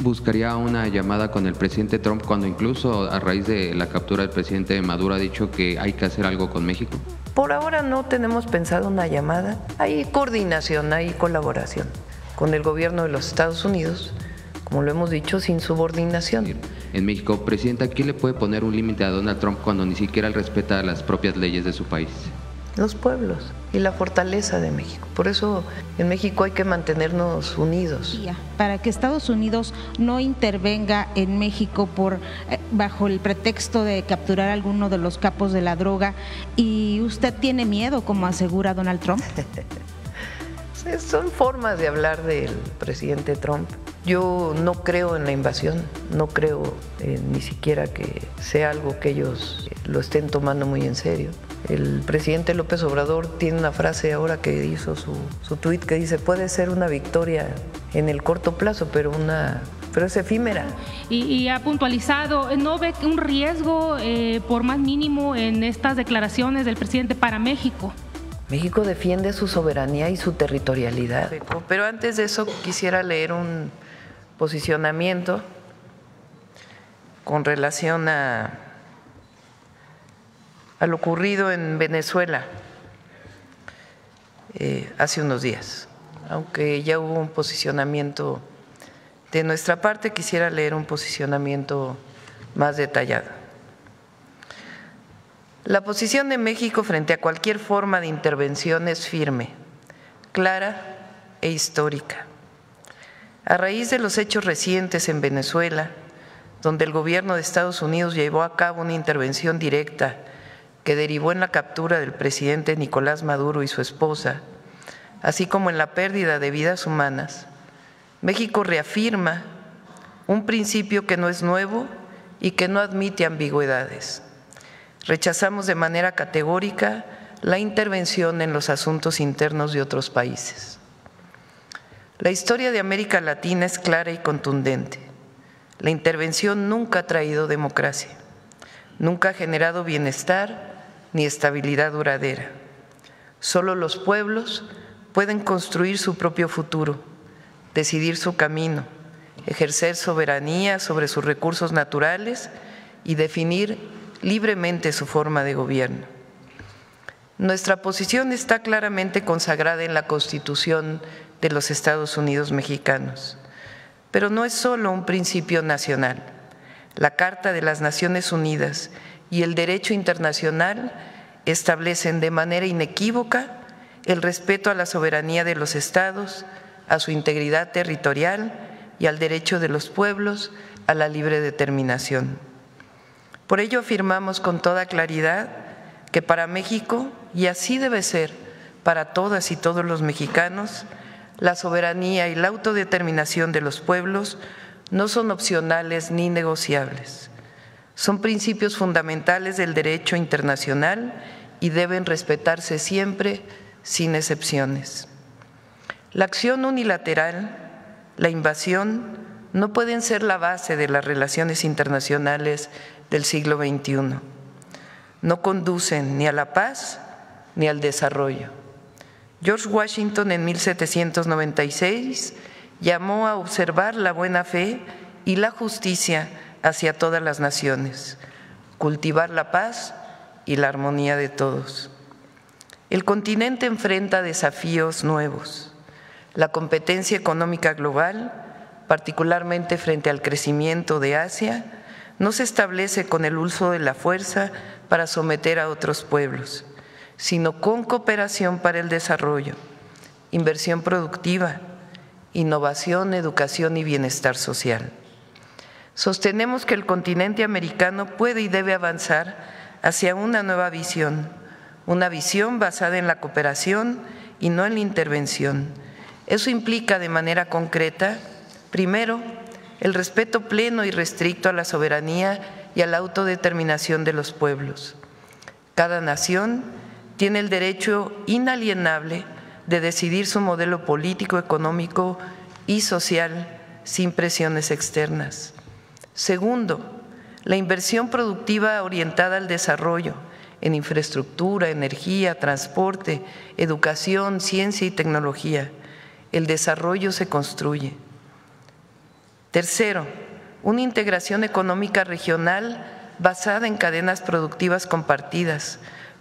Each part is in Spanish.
buscaría una llamada con el presidente Trump cuando incluso a raíz de la captura del presidente Maduro ha dicho que hay que hacer algo con México? Por ahora no tenemos pensado una llamada. Hay coordinación, hay colaboración con el gobierno de los Estados Unidos, como lo hemos dicho, sin subordinación. En México, presidenta, ¿quién le puede poner un límite a Donald Trump cuando ni siquiera él respeta las propias leyes de su país? Los pueblos y la fortaleza de México. Por eso en México hay que mantenernos unidos. Para que Estados Unidos no intervenga en México bajo el pretexto de capturar a alguno de los capos de la droga, ¿y usted tiene miedo, como asegura Donald Trump? Son formas de hablar del presidente Trump. Yo no creo en la invasión, no creo ni siquiera que sea algo que ellos lo estén tomando muy en serio. El presidente López Obrador tiene una frase ahora que hizo su tuit que dice: puede ser una victoria en el corto plazo, pero es efímera. Y ha puntualizado, ¿no ve un riesgo por más mínimo en estas declaraciones del presidente para México? México defiende su soberanía y su territorialidad. Pero antes de eso quisiera leer un posicionamiento con relación a lo ocurrido en Venezuela hace unos días. Aunque ya hubo un posicionamiento de nuestra parte, quisiera leer un posicionamiento más detallado. La posición de México frente a cualquier forma de intervención es firme, clara e histórica. A raíz de los hechos recientes en Venezuela, donde el gobierno de Estados Unidos llevó a cabo una intervención directa que derivó en la captura del presidente Nicolás Maduro y su esposa, así como en la pérdida de vidas humanas, México reafirma un principio que no es nuevo y que no admite ambigüedades. Rechazamos de manera categórica la intervención en los asuntos internos de otros países. La historia de América Latina es clara y contundente. La intervención nunca ha traído democracia, nunca ha generado bienestar ni estabilidad duradera. Solo los pueblos pueden construir su propio futuro, decidir su camino, ejercer soberanía sobre sus recursos naturales y definir libremente su forma de gobierno. Nuestra posición está claramente consagrada en la Constitución de los Estados Unidos mexicanos, pero no es solo un principio nacional. La Carta de las Naciones Unidas y el derecho internacional establecen de manera inequívoca el respeto a la soberanía de los estados, a su integridad territorial y al derecho de los pueblos a la libre determinación. Por ello afirmamos con toda claridad que para México, y así debe ser para todas y todos los mexicanos, la soberanía y la autodeterminación de los pueblos no son opcionales ni negociables. Son principios fundamentales del derecho internacional y deben respetarse siempre, sin excepciones. La acción unilateral, la invasión, no pueden ser la base de las relaciones internacionales del siglo XXI. No conducen ni a la paz ni al desarrollo. George Washington en 1796 llamó a observar la buena fe y la justicia hacia todas las naciones, cultivar la paz y la armonía de todos. El continente enfrenta desafíos nuevos. La competencia económica global, particularmente frente al crecimiento de Asia, no se establece con el uso de la fuerza para someter a otros pueblos, sino con cooperación para el desarrollo, inversión productiva, innovación, educación y bienestar social. Sostenemos que el continente americano puede y debe avanzar hacia una nueva visión, una visión basada en la cooperación y no en la intervención. Eso implica de manera concreta, primero, el respeto pleno y restricto a la soberanía y a la autodeterminación de los pueblos. Cada nación tiene el derecho inalienable de decidir su modelo político, económico y social sin presiones externas. Segundo, la inversión productiva orientada al desarrollo en infraestructura, energía, transporte, educación, ciencia y tecnología. El desarrollo se construye. Tercero, una integración económica regional basada en cadenas productivas compartidas,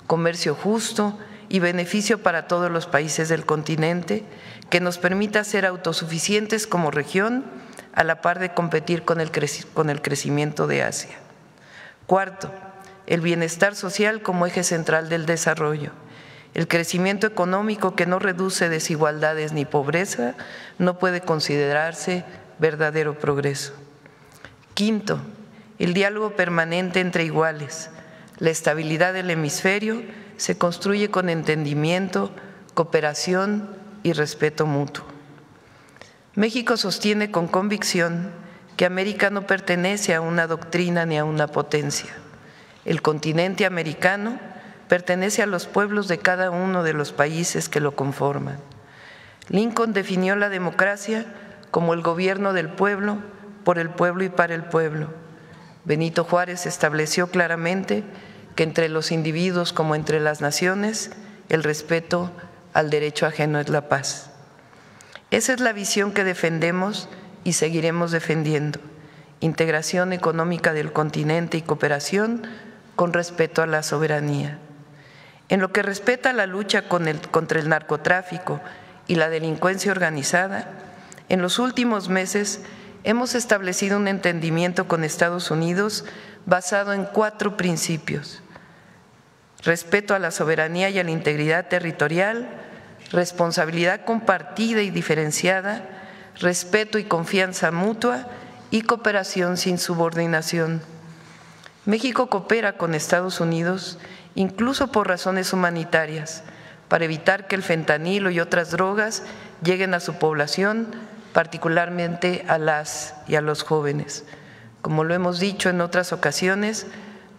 comercio justo y beneficio para todos los países del continente, que nos permita ser autosuficientes como región a la par de competir con el crecimiento de Asia. Cuarto, el bienestar social como eje central del desarrollo. El crecimiento económico que no reduce desigualdades ni pobreza no puede considerarse verdadero progreso. Quinto, el diálogo permanente entre iguales. La estabilidad del hemisferio se construye con entendimiento, cooperación y respeto mutuo. México sostiene con convicción que América no pertenece a una doctrina ni a una potencia. El continente americano pertenece a los pueblos de cada uno de los países que lo conforman. Lincoln definió la democracia como el gobierno del pueblo, por el pueblo y para el pueblo. Benito Juárez estableció claramente que entre los individuos como entre las naciones, el respeto al derecho ajeno es la paz. Esa es la visión que defendemos y seguiremos defendiendo: integración económica del continente y cooperación con respeto a la soberanía. En lo que respecta a la lucha contra el narcotráfico y la delincuencia organizada, en los últimos meses hemos establecido un entendimiento con Estados Unidos basado en 4 principios: respeto a la soberanía y a la integridad territorial, responsabilidad compartida y diferenciada, respeto y confianza mutua y cooperación sin subordinación. México coopera con Estados Unidos incluso por razones humanitarias, para evitar que el fentanilo y otras drogas lleguen a su población, particularmente a las y a los jóvenes. Como lo hemos dicho en otras ocasiones,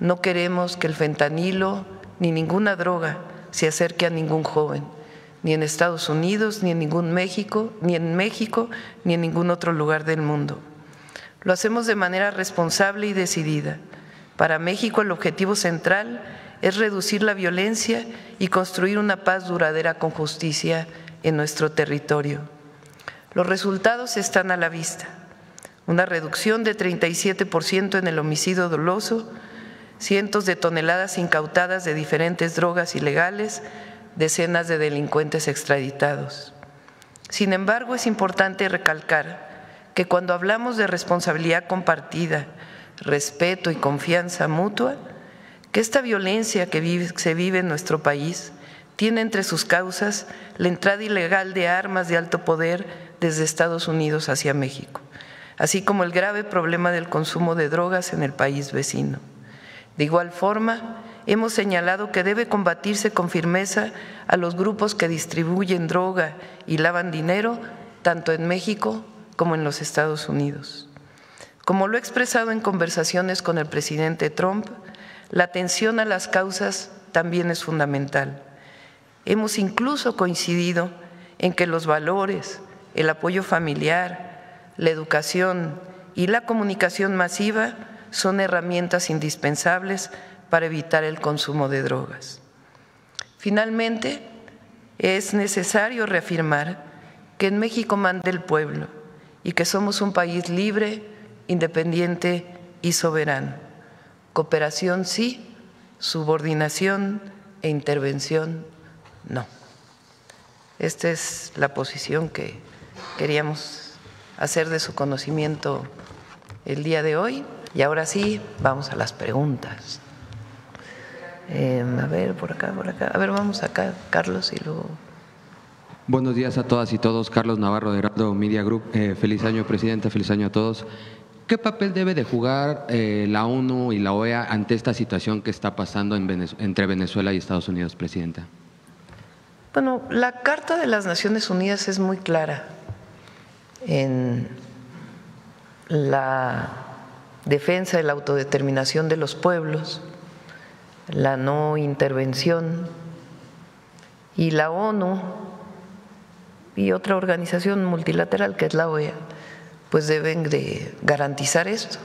no queremos que el fentanilo ni ninguna droga se acerque a ningún joven, ni en Estados Unidos, ni en México, ni en ningún otro lugar del mundo. Lo hacemos de manera responsable y decidida. Para México el objetivo central es reducir la violencia y construir una paz duradera con justicia en nuestro territorio. Los resultados están a la vista: una reducción de 37% en el homicidio doloso, cientos de toneladas incautadas de diferentes drogas ilegales, decenas de delincuentes extraditados. Sin embargo, es importante recalcar que cuando hablamos de responsabilidad compartida, respeto y confianza mutua, que esta violencia que se vive en nuestro país tiene entre sus causas la entrada ilegal de armas de alto poder desde Estados Unidos hacia México, así como el grave problema del consumo de drogas en el país vecino. De igual forma, hemos señalado que debe combatirse con firmeza a los grupos que distribuyen droga y lavan dinero, tanto en México como en los Estados Unidos. Como lo he expresado en conversaciones con el presidente Trump, la atención a las causas también es fundamental. Hemos incluso coincidido en que los valores, el apoyo familiar, la educación y la comunicación masiva son herramientas indispensables para evitar el consumo de drogas. Finalmente, es necesario reafirmar que en México manda el pueblo y que somos un país libre, independiente y soberano. Cooperación sí, subordinación e intervención no. Esta es la posición que queríamos hacer de su conocimiento el día de hoy. Y ahora sí, vamos a las preguntas. A ver, por acá. A ver, vamos acá, Carlos, y luego… Buenos días a todas y todos. Carlos Navarro de Heraldo Media Group. Feliz año, presidenta. Feliz año a todos. ¿Qué papel debe de jugar la ONU y la OEA ante esta situación que está pasando entre Venezuela y Estados Unidos, presidenta? Bueno, la Carta de las Naciones Unidas es muy clara en la defensa de la autodeterminación de los pueblos, la no intervención, y la ONU y otra organización multilateral que es la OEA, pues deben de garantizar esto,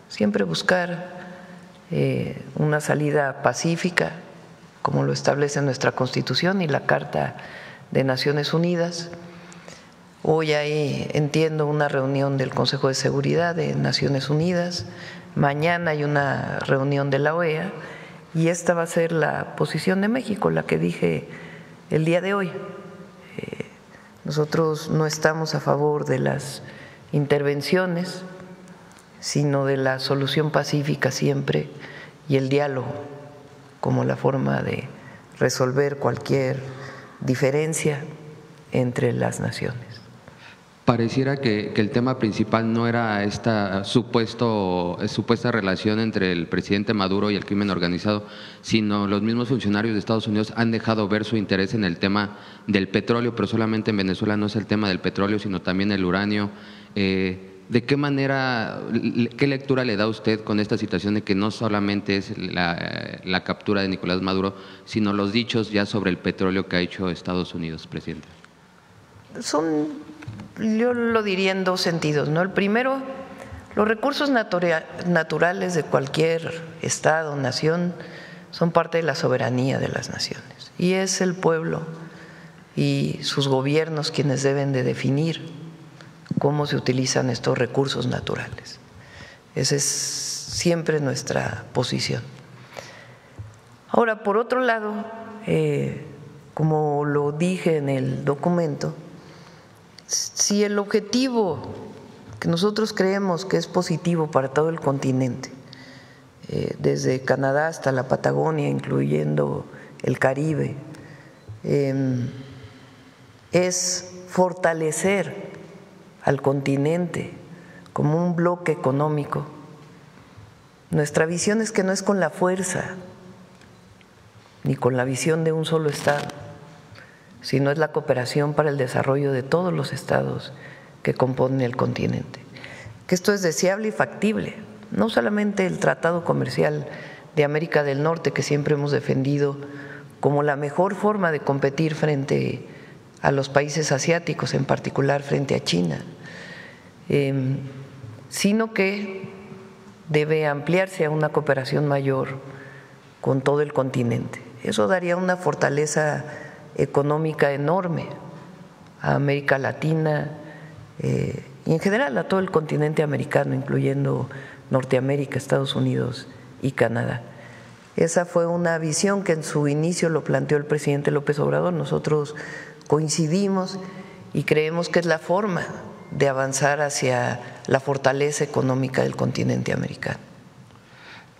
siempre buscar una salida pacífica, como lo establece nuestra Constitución y la Carta de Naciones Unidas. Hoy hay, entiendo, una reunión del Consejo de Seguridad de Naciones Unidas, mañana hay una reunión de la OEA y esta va a ser la posición de México, la que dije el día de hoy. Nosotros no estamos a favor de las intervenciones, sino de la solución pacífica siempre y el diálogo como la forma de resolver cualquier diferencia entre las naciones. Pareciera que el tema principal no era esta supuesta relación entre el presidente Maduro y el crimen organizado, sino los mismos funcionarios de Estados Unidos han dejado ver su interés en el tema del petróleo, pero solamente en Venezuela no es el tema del petróleo, sino también el uranio. ¿De qué manera, qué lectura le da usted con esta situación de que no solamente es la captura de Nicolás Maduro, sino los dichos ya sobre el petróleo que ha hecho Estados Unidos, presidente? Yo lo diría en dos sentidos, ¿no? El primero, los recursos naturales de cualquier estado o nación son parte de la soberanía de las naciones y es el pueblo y sus gobiernos quienes deben de definir cómo se utilizan estos recursos naturales. Esa es siempre nuestra posición. Ahora, por otro lado, como lo dije en el documento, si el objetivo que nosotros creemos que es positivo para todo el continente, desde Canadá hasta la Patagonia, incluyendo el Caribe, es fortalecer al continente como un bloque económico, nuestra visión es que no es con la fuerza ni con la visión de un solo estado, sino es la cooperación para el desarrollo de todos los estados que componen el continente. Que esto es deseable y factible, no solamente el Tratado Comercial de América del Norte, que siempre hemos defendido como la mejor forma de competir frente a los países asiáticos, en particular frente a China, sino que debe ampliarse a una cooperación mayor con todo el continente. Eso daría una fortaleza económica enorme a América Latina y en general a todo el continente americano, incluyendo Norteamérica, Estados Unidos y Canadá. Esa fue una visión que en su inicio lo planteó el presidente López Obrador. Nosotros coincidimos y creemos que es la forma de avanzar hacia la fortaleza económica del continente americano.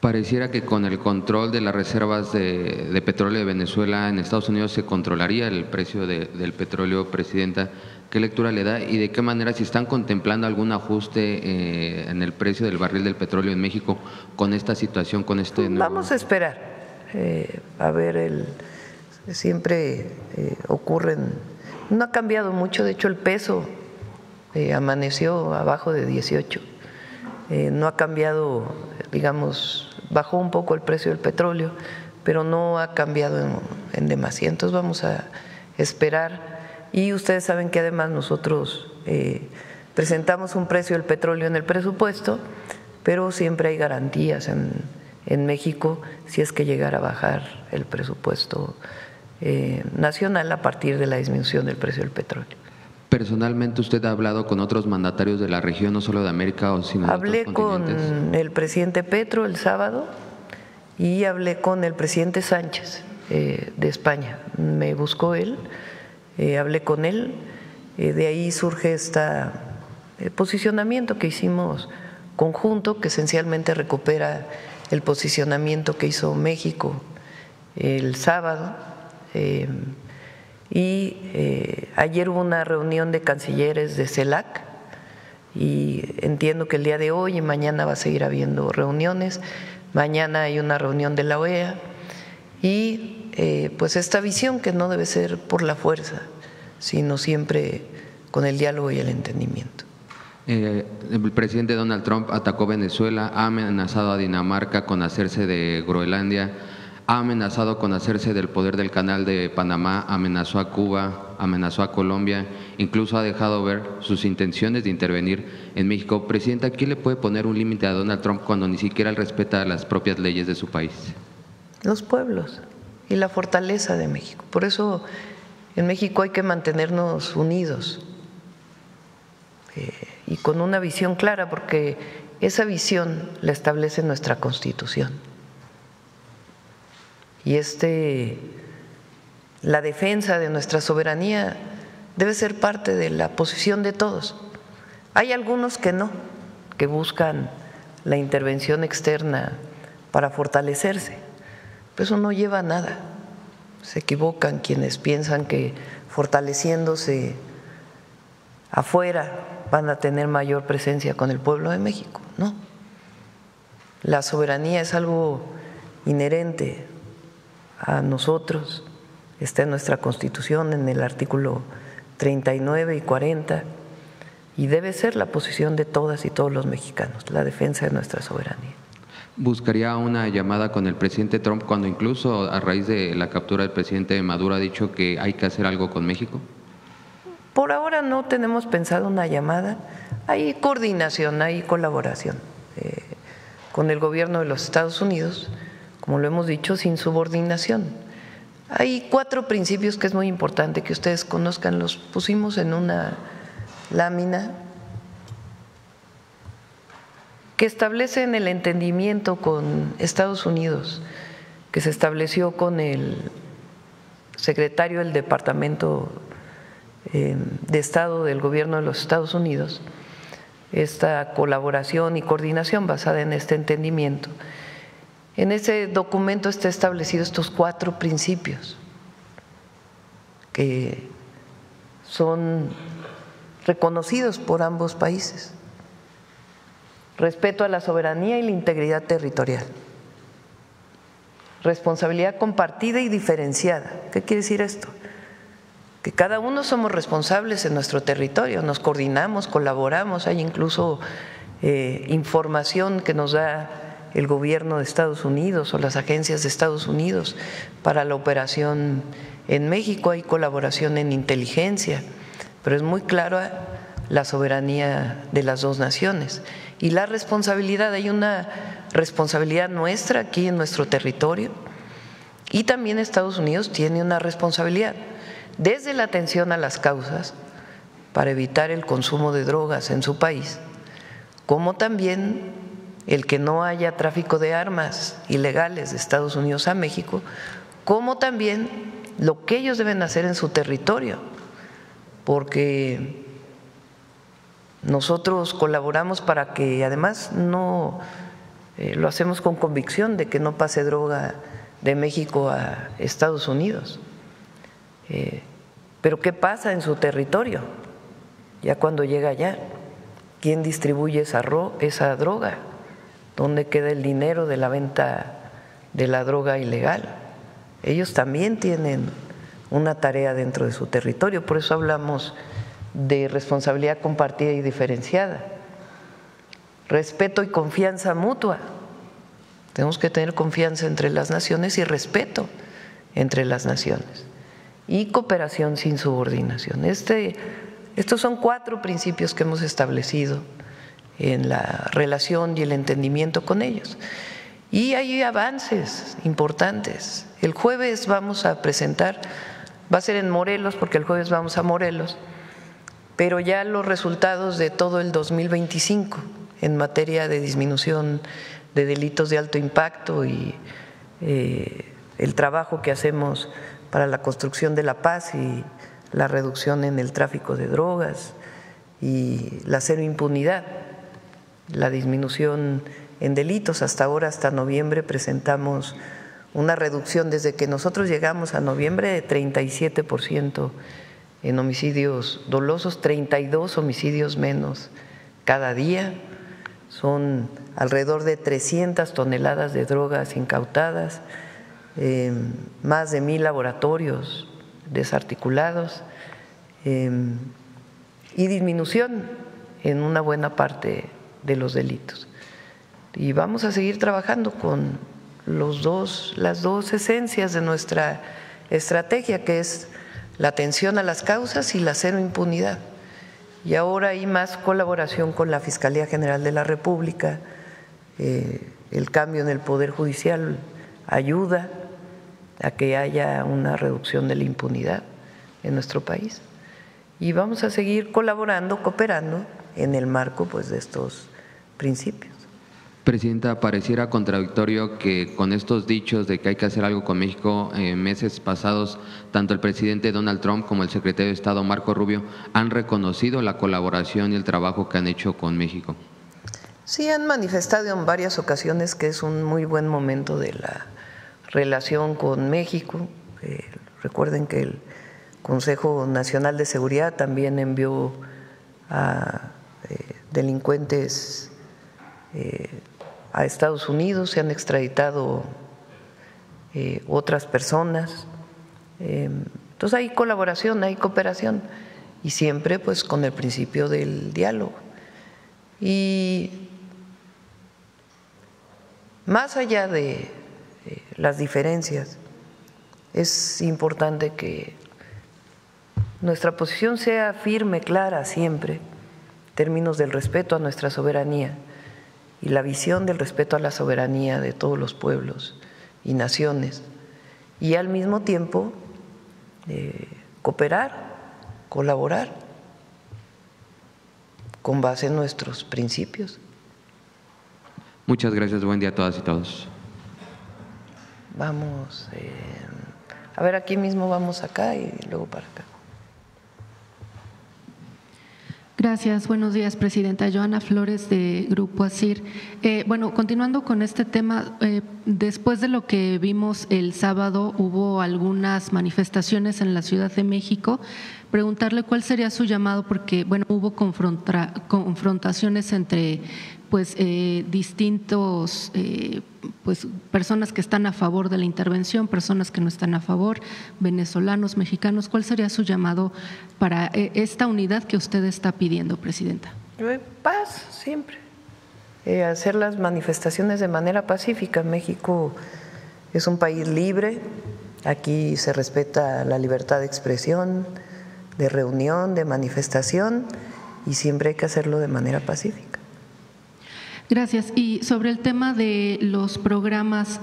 Pareciera que con el control de las reservas de petróleo de Venezuela en Estados Unidos se controlaría el precio del petróleo, presidenta. ¿Qué lectura le da y de qué manera, si están contemplando algún ajuste en el precio del barril del petróleo en México con esta situación, con este nuevo? Vamos a esperar, a ver, siempre ocurren, no ha cambiado mucho, de hecho el peso amaneció abajo de 18, no ha cambiado, digamos, bajó un poco el precio del petróleo, pero no ha cambiado en demasía. Entonces vamos a esperar. Y ustedes saben que además nosotros presentamos un precio del petróleo en el presupuesto, pero siempre hay garantías en México si es que llegara a bajar el presupuesto nacional a partir de la disminución del precio del petróleo. Personalmente, ¿usted ha hablado con otros mandatarios de la región, no solo de América, sino de otros continentes? Hablé con el presidente Petro el sábado y hablé con el presidente Sánchez de España. Me buscó él. Hablé con él, de ahí surge este posicionamiento que hicimos conjunto, que esencialmente recupera el posicionamiento que hizo México el sábado. Ayer hubo una reunión de cancilleres de CELAC y entiendo que el día de hoy y mañana va a seguir habiendo reuniones. Mañana hay una reunión de la OEA y pues esta visión que no debe ser por la fuerza, sino siempre con el diálogo y el entendimiento. El presidente Donald Trump atacó Venezuela, ha amenazado a Dinamarca con hacerse de Groenlandia, ha amenazado con hacerse del poder del Canal de Panamá, amenazó a Cuba, amenazó a Colombia, incluso ha dejado ver sus intenciones de intervenir en México. Presidenta, ¿quién le puede poner un límite a Donald Trump cuando ni siquiera él respeta las propias leyes de su país? Los pueblos y la fortaleza de México. Por eso en México hay que mantenernos unidos y con una visión clara, porque esa visión la establece nuestra Constitución. Y la defensa de nuestra soberanía debe ser parte de la posición de todos. Hay algunos que no, que buscan la intervención externa para fortalecerse, pero eso no lleva a nada. Se equivocan quienes piensan que fortaleciéndose afuera van a tener mayor presencia con el pueblo de México. No, la soberanía es algo inherente a nosotros, está en nuestra Constitución, en el artículo 39 y 40, y debe ser la posición de todas y todos los mexicanos, la defensa de nuestra soberanía. ¿Buscaría una llamada con el presidente Trump cuando incluso a raíz de la captura del presidente Maduro ha dicho que hay que hacer algo con México? Por ahora no tenemos pensado una llamada. Hay coordinación, hay colaboración con el gobierno de los Estados Unidos, como lo hemos dicho, sin subordinación. Hay 4 principios que es muy importante que ustedes conozcan, los pusimos en una lámina que establecen el entendimiento con Estados Unidos, que se estableció con el secretario del Departamento de Estado del Gobierno de los Estados Unidos, esta colaboración y coordinación basada en este entendimiento. En ese documento está establecido estos 4 principios que son reconocidos por ambos países: respeto a la soberanía y la integridad territorial, responsabilidad compartida y diferenciada. ¿Qué quiere decir esto? Que cada uno somos responsables en nuestro territorio, nos coordinamos, colaboramos, hay incluso información que nos da el gobierno de Estados Unidos o las agencias de Estados Unidos para la operación en México, hay colaboración en inteligencia, pero es muy clara la soberanía de las 2 naciones. Y la responsabilidad, hay una responsabilidad nuestra aquí en nuestro territorio, y también Estados Unidos tiene una responsabilidad, desde la atención a las causas para evitar el consumo de drogas en su país, como también el que no haya tráfico de armas ilegales de Estados Unidos a México, como también lo que ellos deben hacer en su territorio, porque nosotros colaboramos para que, además, no lo hacemos con convicción de que no pase droga de México a Estados Unidos. Pero ¿qué pasa en su territorio? Ya cuando llega allá, ¿quién distribuye esa droga? ¿Dónde queda el dinero de la venta de la droga ilegal? Ellos también tienen una tarea dentro de su territorio, por eso hablamos de responsabilidad compartida y diferenciada. Respeto y confianza mutua. Tenemos que tener confianza entre las naciones y respeto entre las naciones. Y cooperación sin subordinación. Estos son 4 principios que hemos establecido en la relación y el entendimiento con ellos. Y hay avances importantes. El jueves vamos a presentar, va a ser en Morelos, porque el jueves vamos a Morelos, pero ya los resultados de todo el 2025 en materia de disminución de delitos de alto impacto y el trabajo que hacemos para la construcción de la paz y la reducción en el tráfico de drogas y la cero impunidad, la disminución en delitos. Hasta ahora, hasta noviembre, presentamos una reducción desde que nosotros llegamos a noviembre de 37% en homicidios dolosos, 32 homicidios menos cada día. Son alrededor de 300 toneladas de drogas incautadas, más de 1,000 laboratorios desarticulados y disminución en una buena parte de los delitos. Y vamos a seguir trabajando con las dos esencias de nuestra estrategia, que es la atención a las causas y la cero impunidad. Y ahora hay más colaboración con la Fiscalía General de la República, el cambio en el Poder Judicial ayuda a que haya una reducción de la impunidad en nuestro país. Y vamos a seguir colaborando, cooperando en el marco pues de estos principios. Presidenta, pareciera contradictorio que con estos dichos de que hay que hacer algo con México, meses pasados, tanto el presidente Donald Trump como el secretario de Estado Marco Rubio han reconocido la colaboración y el trabajo que han hecho con México. Sí, han manifestado en varias ocasiones que es un muy buen momento de la relación con México. Recuerden que el Consejo Nacional de Seguridad también envió a delincuentes a Estados Unidos, se han extraditado otras personas. Entonces hay colaboración, hay cooperación y siempre pues con el principio del diálogo. Y más allá de las diferencias, es importante que nuestra posición sea firme, clara siempre, en términos del respeto a nuestra soberanía y la visión del respeto a la soberanía de todos los pueblos y naciones, y al mismo tiempo cooperar, colaborar con base en nuestros principios. Muchas gracias, buen día a todas y todos. Vamos, a ver, aquí mismo vamos acá y luego para acá. Gracias, buenos días, Presidenta. Joana Flores, de Grupo ASIR. Bueno, continuando con este tema, después de lo que vimos el sábado, hubo algunas manifestaciones en la Ciudad de México. Preguntarle cuál sería su llamado, porque bueno, hubo confrontaciones entre pues distintos pues personas que están a favor de la intervención, personas que no están a favor, venezolanos, mexicanos. ¿Cuál sería su llamado para esta unidad que usted está pidiendo, Presidenta? Paz, siempre. Hacer las manifestaciones de manera pacífica. México es un país libre, aquí se respeta la libertad de expresión, de reunión, de manifestación, y siempre hay que hacerlo de manera pacífica. Gracias. Y sobre el tema de los programas,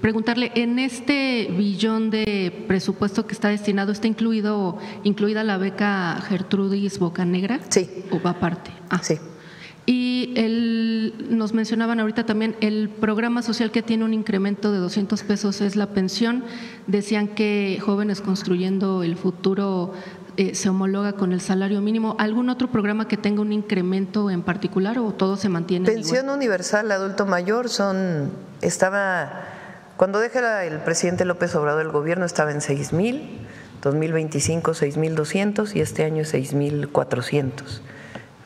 preguntarle, en este billón de presupuesto que está destinado, ¿está incluida la beca Gertrudis Bocanegra? Sí. ¿O va aparte? Sí. Y nos mencionaban ahorita también el programa social que tiene un incremento de 200 pesos es la pensión. Decían que Jóvenes Construyendo el Futuro se homologa con el salario mínimo. ¿Algún otro programa que tenga un incremento en particular o todo se mantiene Pensión igual? universal adulto mayor cuando deja el presidente López Obrador el gobierno estaba en 6,000, 2025 6,200 y este año 6,400.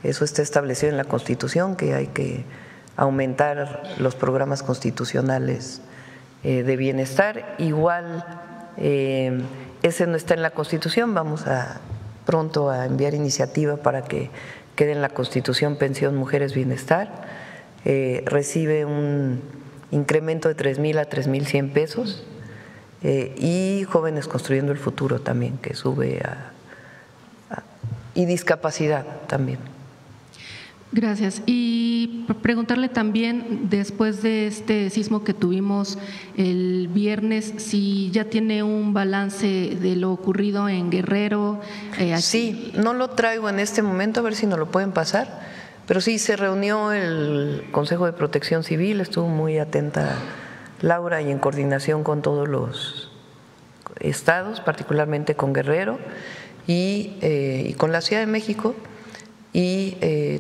Eso está establecido en la Constitución, que hay que aumentar los programas constitucionales de bienestar. Igual ese no está en la Constitución, vamos pronto a enviar iniciativa para que quede en la Constitución Pensión Mujeres Bienestar. Recibe un incremento de 3,000 a 3,100 pesos y Jóvenes Construyendo el Futuro también, que sube y discapacidad también. Gracias. Y preguntarle también, después de este sismo que tuvimos el viernes, si ya tiene un balance de lo ocurrido en Guerrero. Sí, no lo traigo en este momento, a ver si nos lo pueden pasar, pero sí se reunió el Consejo de Protección Civil, estuvo muy atenta Laura y en coordinación con todos los estados, particularmente con Guerrero y con la Ciudad de México. Y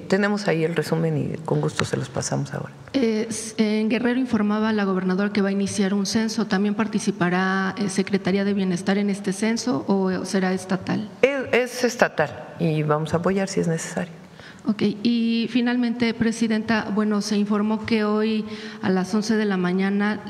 tenemos ahí el resumen y con gusto se los pasamos ahora. En Guerrero informaba la gobernadora que va a iniciar un censo. ¿También participará Secretaría de Bienestar en este censo o será estatal? Es estatal y vamos a apoyar si es necesario. Ok, y finalmente, Presidenta, bueno, se informó que hoy a las 11 de la mañana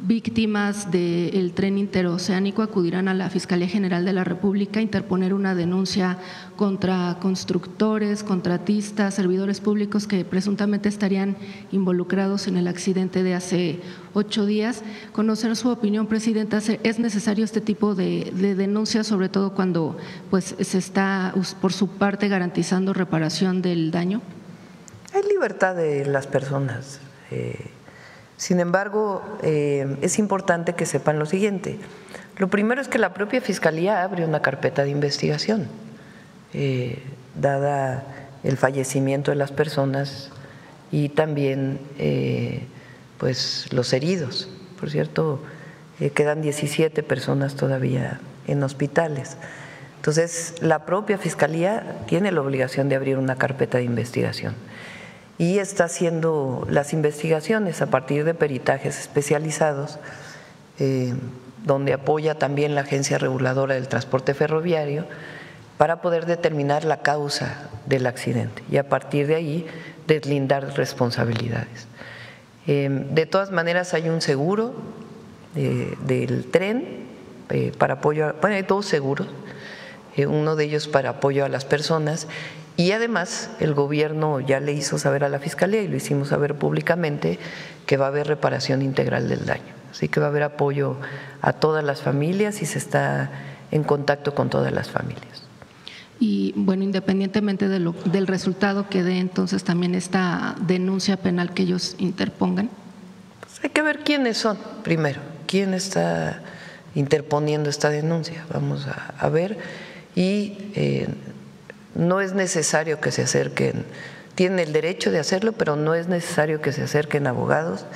víctimas del tren interoceánico acudirán a la Fiscalía General de la República a interponer una denuncia contra constructores, contratistas, servidores públicos que presuntamente estarían involucrados en el accidente de hace 8 días. Conocer su opinión, Presidenta, ¿es necesario este tipo de denuncias, sobre todo cuando pues se está por su parte garantizando reparación del daño? Hay libertad de las personas. Sin embargo, es importante que sepan lo siguiente. Lo primero es que la propia Fiscalía abre una carpeta de investigación. dada el fallecimiento de las personas y también pues los heridos. Por cierto, quedan 17 personas todavía en hospitales. Entonces, la propia Fiscalía tiene la obligación de abrir una carpeta de investigación y está haciendo las investigaciones a partir de peritajes especializados, donde apoya también la Agencia Reguladora del Transporte Ferroviario para poder determinar la causa del accidente y a partir de ahí deslindar responsabilidades. De todas maneras, hay un seguro del tren para apoyo, bueno, hay dos seguros, uno de ellos para apoyo a las personas y además el gobierno ya le hizo saber a la Fiscalía y lo hicimos saber públicamente que va a haber reparación integral del daño, así que va a haber apoyo a todas las familias y se está en contacto con todas las familias. Y bueno, independientemente del resultado que dé entonces también esta denuncia penal que ellos interpongan. Pues hay que ver quiénes son primero, quién está interponiendo esta denuncia, vamos a ver, y no es necesario que se acerquen, tienen el derecho de hacerlo, pero no es necesario que se acerquen abogados.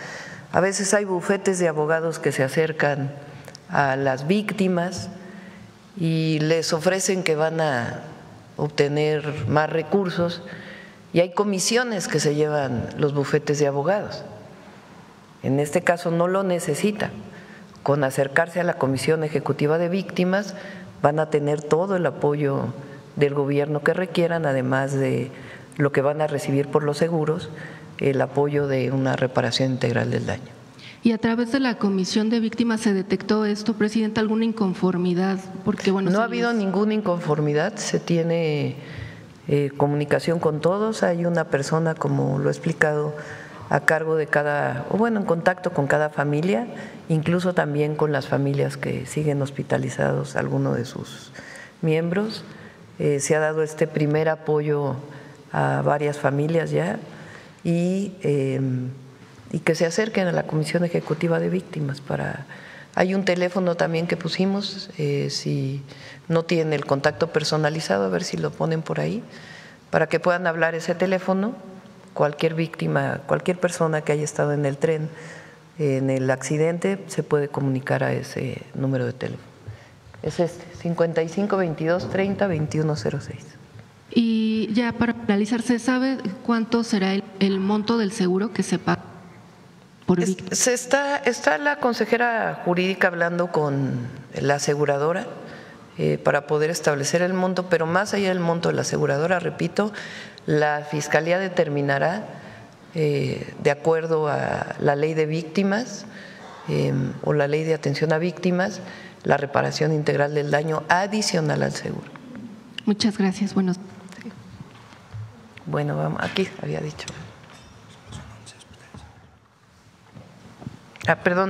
A veces hay bufetes de abogados que se acercan a las víctimas y les ofrecen que van a obtener más recursos y hay comisiones que se llevan los bufetes de abogados. En este caso no lo necesitan. Con acercarse a la Comisión Ejecutiva de Víctimas van a tener todo el apoyo del gobierno que requieran, además de lo que van a recibir por los seguros, el apoyo de una reparación integral del daño. ¿Y a través de la Comisión de Víctimas se detectó esto, Presidenta, alguna inconformidad? Porque, bueno, no ha habido ninguna inconformidad, se tiene comunicación con todos, hay una persona, como lo he explicado, a cargo de cada, o bueno, en contacto con cada familia, incluso también con las familias que siguen hospitalizados, alguno de sus miembros. Se ha dado este primer apoyo a varias familias ya y que se acerquen a la Comisión Ejecutiva de Víctimas. Hay un teléfono también que pusimos, si no tienen el contacto personalizado, a ver si lo ponen por ahí, para que puedan hablar ese teléfono. Cualquier víctima, cualquier persona que haya estado en el tren, en el accidente, se puede comunicar a ese número de teléfono. Es 55 22 30 21 06. Y ya para finalizar, ¿se sabe cuánto será el monto del seguro que se paga por víctima? Está la consejera jurídica hablando con la aseguradora para poder establecer el monto, pero más allá del monto de la aseguradora, repito, la Fiscalía determinará, de acuerdo a la ley de víctimas o la ley de atención a víctimas, la reparación integral del daño adicional al seguro. Muchas gracias. Bueno, vamos, aquí había dicho.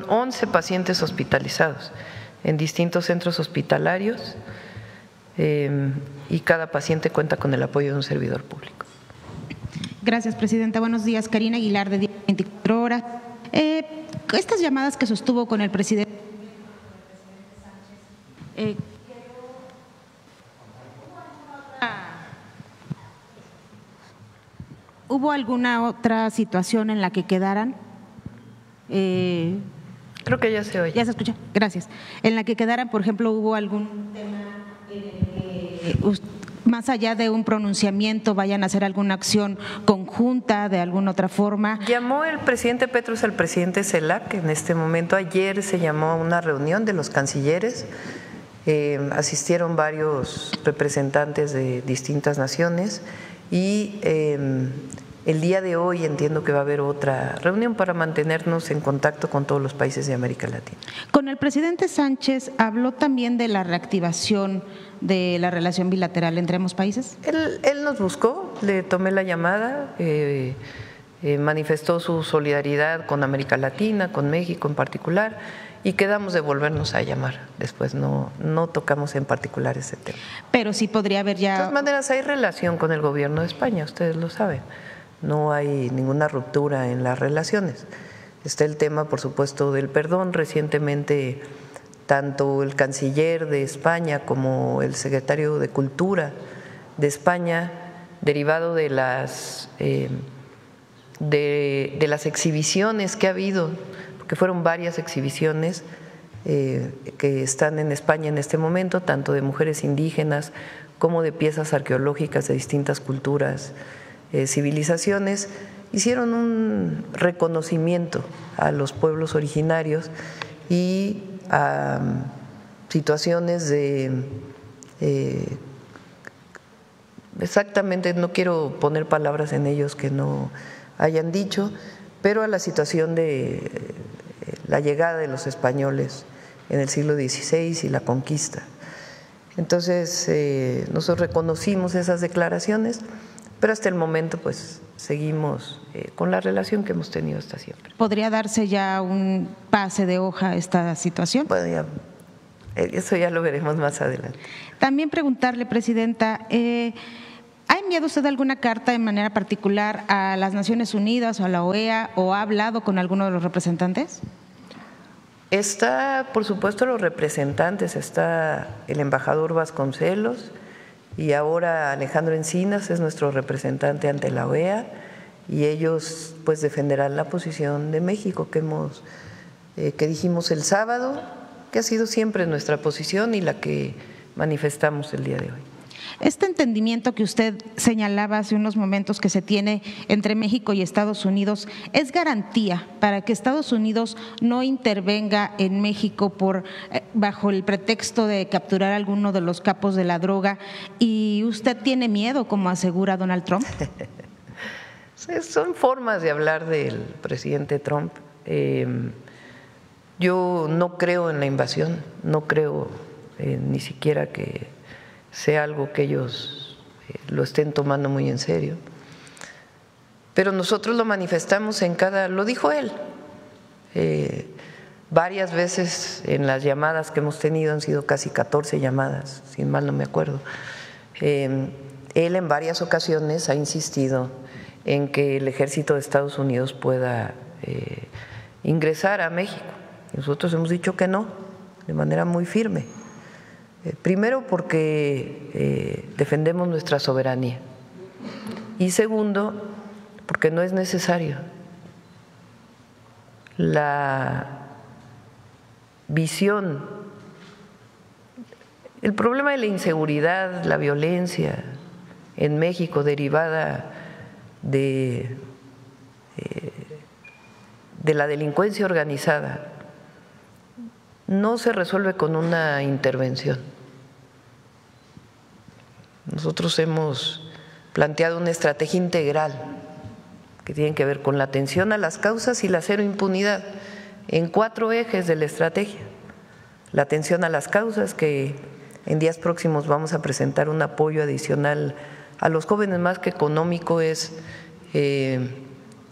11 pacientes hospitalizados en distintos centros hospitalarios y cada paciente cuenta con el apoyo de un servidor público. Gracias, Presidenta. Buenos días. Karina Aguilar, de 24 horas. Estas llamadas que sostuvo con el presidente ¿hubo alguna otra situación en la que quedaran? Creo que ya se oye. Ya se escucha. Gracias. En la que quedaran, por ejemplo, ¿hubo algún tema más allá de un pronunciamiento, vayan a hacer alguna acción conjunta de alguna otra forma? Llamó el presidente Petrus al presidente CELAC en este momento. Ayer se llamó a una reunión de los cancilleres. Asistieron varios representantes de distintas naciones y el día de hoy entiendo que va a haber otra reunión para mantenernos en contacto con todos los países de América Latina. Con el presidente Sánchez habló también de la reactivación de la relación bilateral entre ambos países. Él nos buscó, le tomé la llamada, manifestó su solidaridad con América Latina, con México en particular, y quedamos de volvernos a llamar. Después no tocamos en particular ese tema. Pero sí podría haber ya… De todas maneras, hay relación con el gobierno de España, ustedes lo saben. No hay ninguna ruptura en las relaciones. Está el tema, por supuesto, del perdón. Recientemente, tanto el canciller de España como el secretario de Cultura de España derivado de las exhibiciones que ha habido, porque fueron varias exhibiciones que están en España en este momento, tanto de mujeres indígenas como de piezas arqueológicas de distintas culturas, civilizaciones. Hicieron un reconocimiento a los pueblos originarios y a situaciones de exactamente, no quiero poner palabras en ellos que no hayan dicho, pero a la situación de la llegada de los españoles en el siglo XVI y la conquista. Entonces, nosotros reconocimos esas declaraciones, pero hasta el momento pues seguimos con la relación que hemos tenido hasta siempre. ¿Podría darse ya un pase de hoja a esta situación? Bueno, ya, eso ya lo veremos más adelante. También preguntarle, Presidenta, ¿ha enviado usted alguna carta de manera particular a las Naciones Unidas o a la OEA o ha hablado con alguno de los representantes? Está, por supuesto, los representantes, está el embajador Vasconcelos y ahora Alejandro Encinas es nuestro representante ante la OEA y ellos pues defenderán la posición de México que dijimos el sábado, que ha sido siempre nuestra posición y la que manifestamos el día de hoy. Este entendimiento que usted señalaba hace unos momentos que se tiene entre México y Estados Unidos, ¿es garantía para que Estados Unidos no intervenga en México bajo el pretexto de capturar a alguno de los capos de la droga? ¿Y usted tiene miedo, como asegura Donald Trump? Son formas de hablar del presidente Trump. Yo no creo en la invasión, no creo ni siquiera que sea algo que ellos lo estén tomando muy en serio. Pero nosotros lo manifestamos lo dijo él, varias veces en las llamadas que hemos tenido, han sido casi 14 llamadas, si mal no me acuerdo. Él en varias ocasiones ha insistido en que el ejército de Estados Unidos pueda ingresar a México. Nosotros hemos dicho que no, de manera muy firme. Primero porque defendemos nuestra soberanía y segundo porque no es necesario. La visión, el problema de la inseguridad, la violencia en México derivada de la delincuencia organizada no se resuelve con una intervención. Nosotros hemos planteado una estrategia integral que tiene que ver con la atención a las causas y la cero impunidad en 4 ejes de la estrategia. La atención a las causas, que en días próximos vamos a presentar un apoyo adicional a los jóvenes, más que económico, es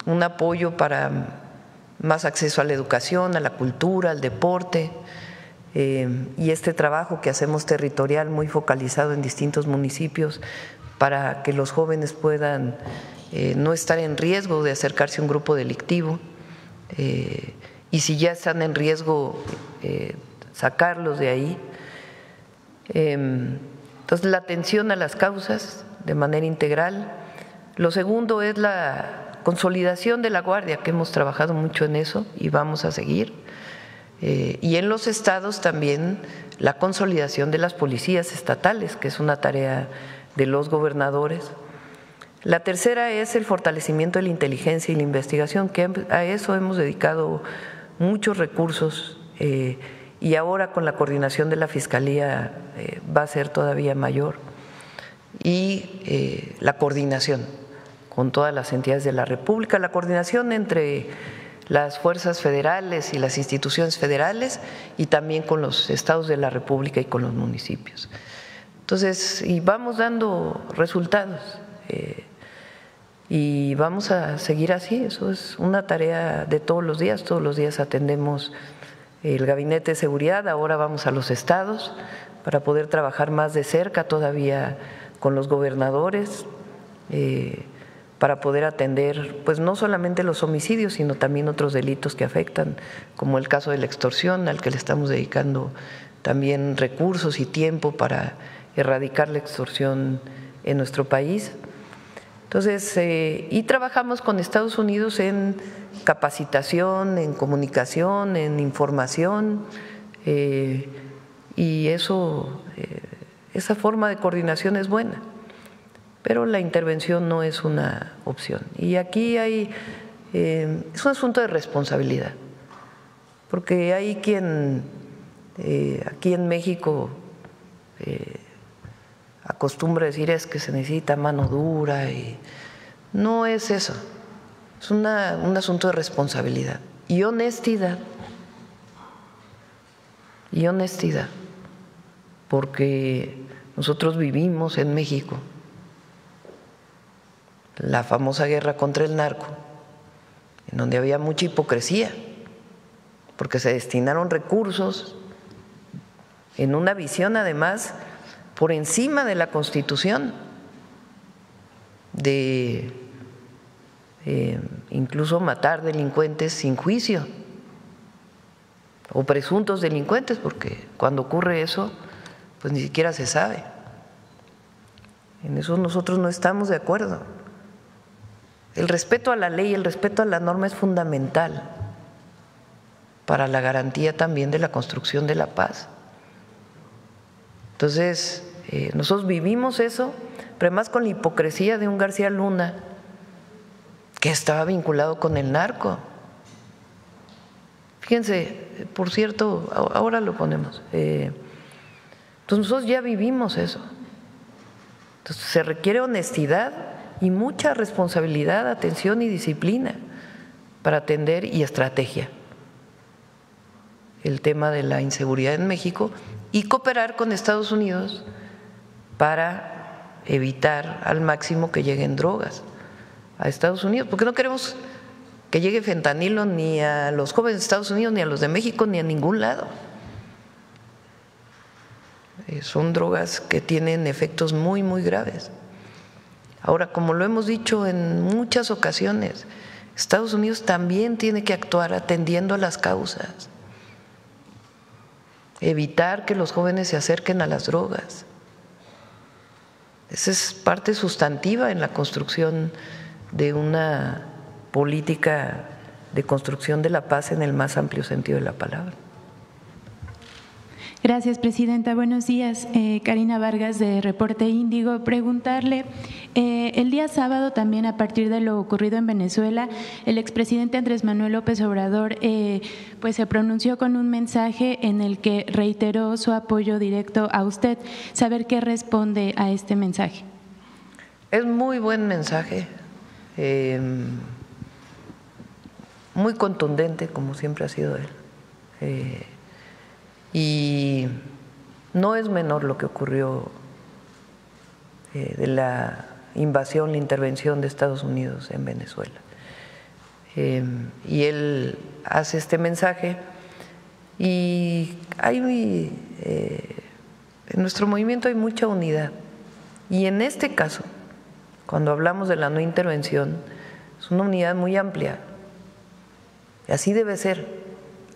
un apoyo para más acceso a la educación, a la cultura, al deporte, y este trabajo que hacemos territorial muy focalizado en distintos municipios para que los jóvenes puedan no estar en riesgo de acercarse a un grupo delictivo y si ya están en riesgo, sacarlos de ahí. Entonces, la atención a las causas de manera integral. Lo segundo es la consolidación de la Guardia, que hemos trabajado mucho en eso y vamos a seguir. Y en los estados también la consolidación de las policías estatales, que es una tarea de los gobernadores. La tercera es el fortalecimiento de la inteligencia y la investigación, que a eso hemos dedicado muchos recursos y ahora con la coordinación de la Fiscalía va a ser todavía mayor. Y la coordinación con todas las entidades de la República, la coordinación entre las fuerzas federales y las instituciones federales y también con los estados de la República y con los municipios. Entonces, y vamos dando resultados y vamos a seguir así. Eso es una tarea de todos los días atendemos el Gabinete de Seguridad, ahora vamos a los estados para poder trabajar más de cerca todavía con los gobernadores, para poder atender pues no solamente los homicidios, sino también otros delitos que afectan, como el caso de la extorsión, al que le estamos dedicando también recursos y tiempo para erradicar la extorsión en nuestro país. Entonces, y trabajamos con Estados Unidos en capacitación, en comunicación, en información, y eso, esa forma de coordinación es buena, pero la intervención no es una opción. Y aquí es un asunto de responsabilidad, porque hay quien aquí en México acostumbra decir es que se necesita mano dura, y no es eso, es un asunto de responsabilidad y honestidad, porque nosotros vivimos en México la famosa guerra contra el narco, en donde había mucha hipocresía, porque se destinaron recursos en una visión además por encima de la Constitución, de incluso matar delincuentes sin juicio o presuntos delincuentes, porque cuando ocurre eso, pues ni siquiera se sabe. En eso nosotros no estamos de acuerdo. El respeto a la ley, el respeto a la norma es fundamental para la garantía también de la construcción de la paz. Entonces, nosotros vivimos eso, pero además con la hipocresía de un García Luna que estaba vinculado con el narco. Fíjense, por cierto, ahora lo ponemos. Entonces nosotros ya vivimos eso. Entonces se requiere honestidad y mucha responsabilidad, atención y disciplina para atender, y estrategia, el tema de la inseguridad en México, y cooperar con Estados Unidos para evitar al máximo que lleguen drogas a Estados Unidos, porque no queremos que llegue fentanilo ni a los jóvenes de Estados Unidos, ni a los de México, ni a ningún lado. Son drogas que tienen efectos muy, muy graves. Ahora, como lo hemos dicho en muchas ocasiones, Estados Unidos también tiene que actuar atendiendo a las causas, evitar que los jóvenes se acerquen a las drogas. Esa es parte sustantiva en la construcción de una política de construcción de la paz en el más amplio sentido de la palabra. Gracias, presidenta. Buenos días. Karina Vargas, de Reporte Índigo. Preguntarle, el día sábado también, a partir de lo ocurrido en Venezuela, el expresidente Andrés Manuel López Obrador pues se pronunció con un mensaje en el que reiteró su apoyo directo a usted. Saber qué responde a este mensaje. Es muy buen mensaje, muy contundente, como siempre ha sido él. Y no es menor lo que ocurrió de la invasión, la intervención de Estados Unidos en Venezuela. Y él hace este mensaje, y hay en nuestro movimiento hay mucha unidad. Y en este caso, cuando hablamos de la no intervención, es una unidad muy amplia. Y así debe ser.